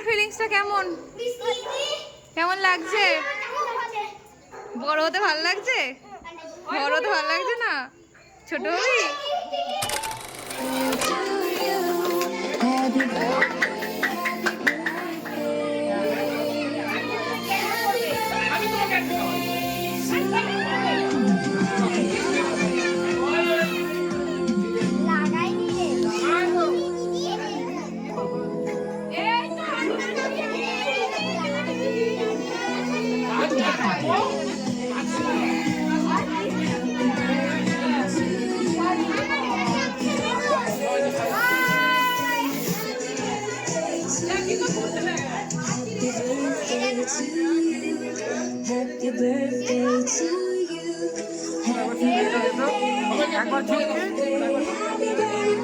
ফিলিংসটা কেমন? কেমন লাগছে? বড় হতে ভালো লাগছে? বড় হতে ভালো লাগছে না? ছোট হবি? Happy birthday to you. Happy birthday. Happy birthday.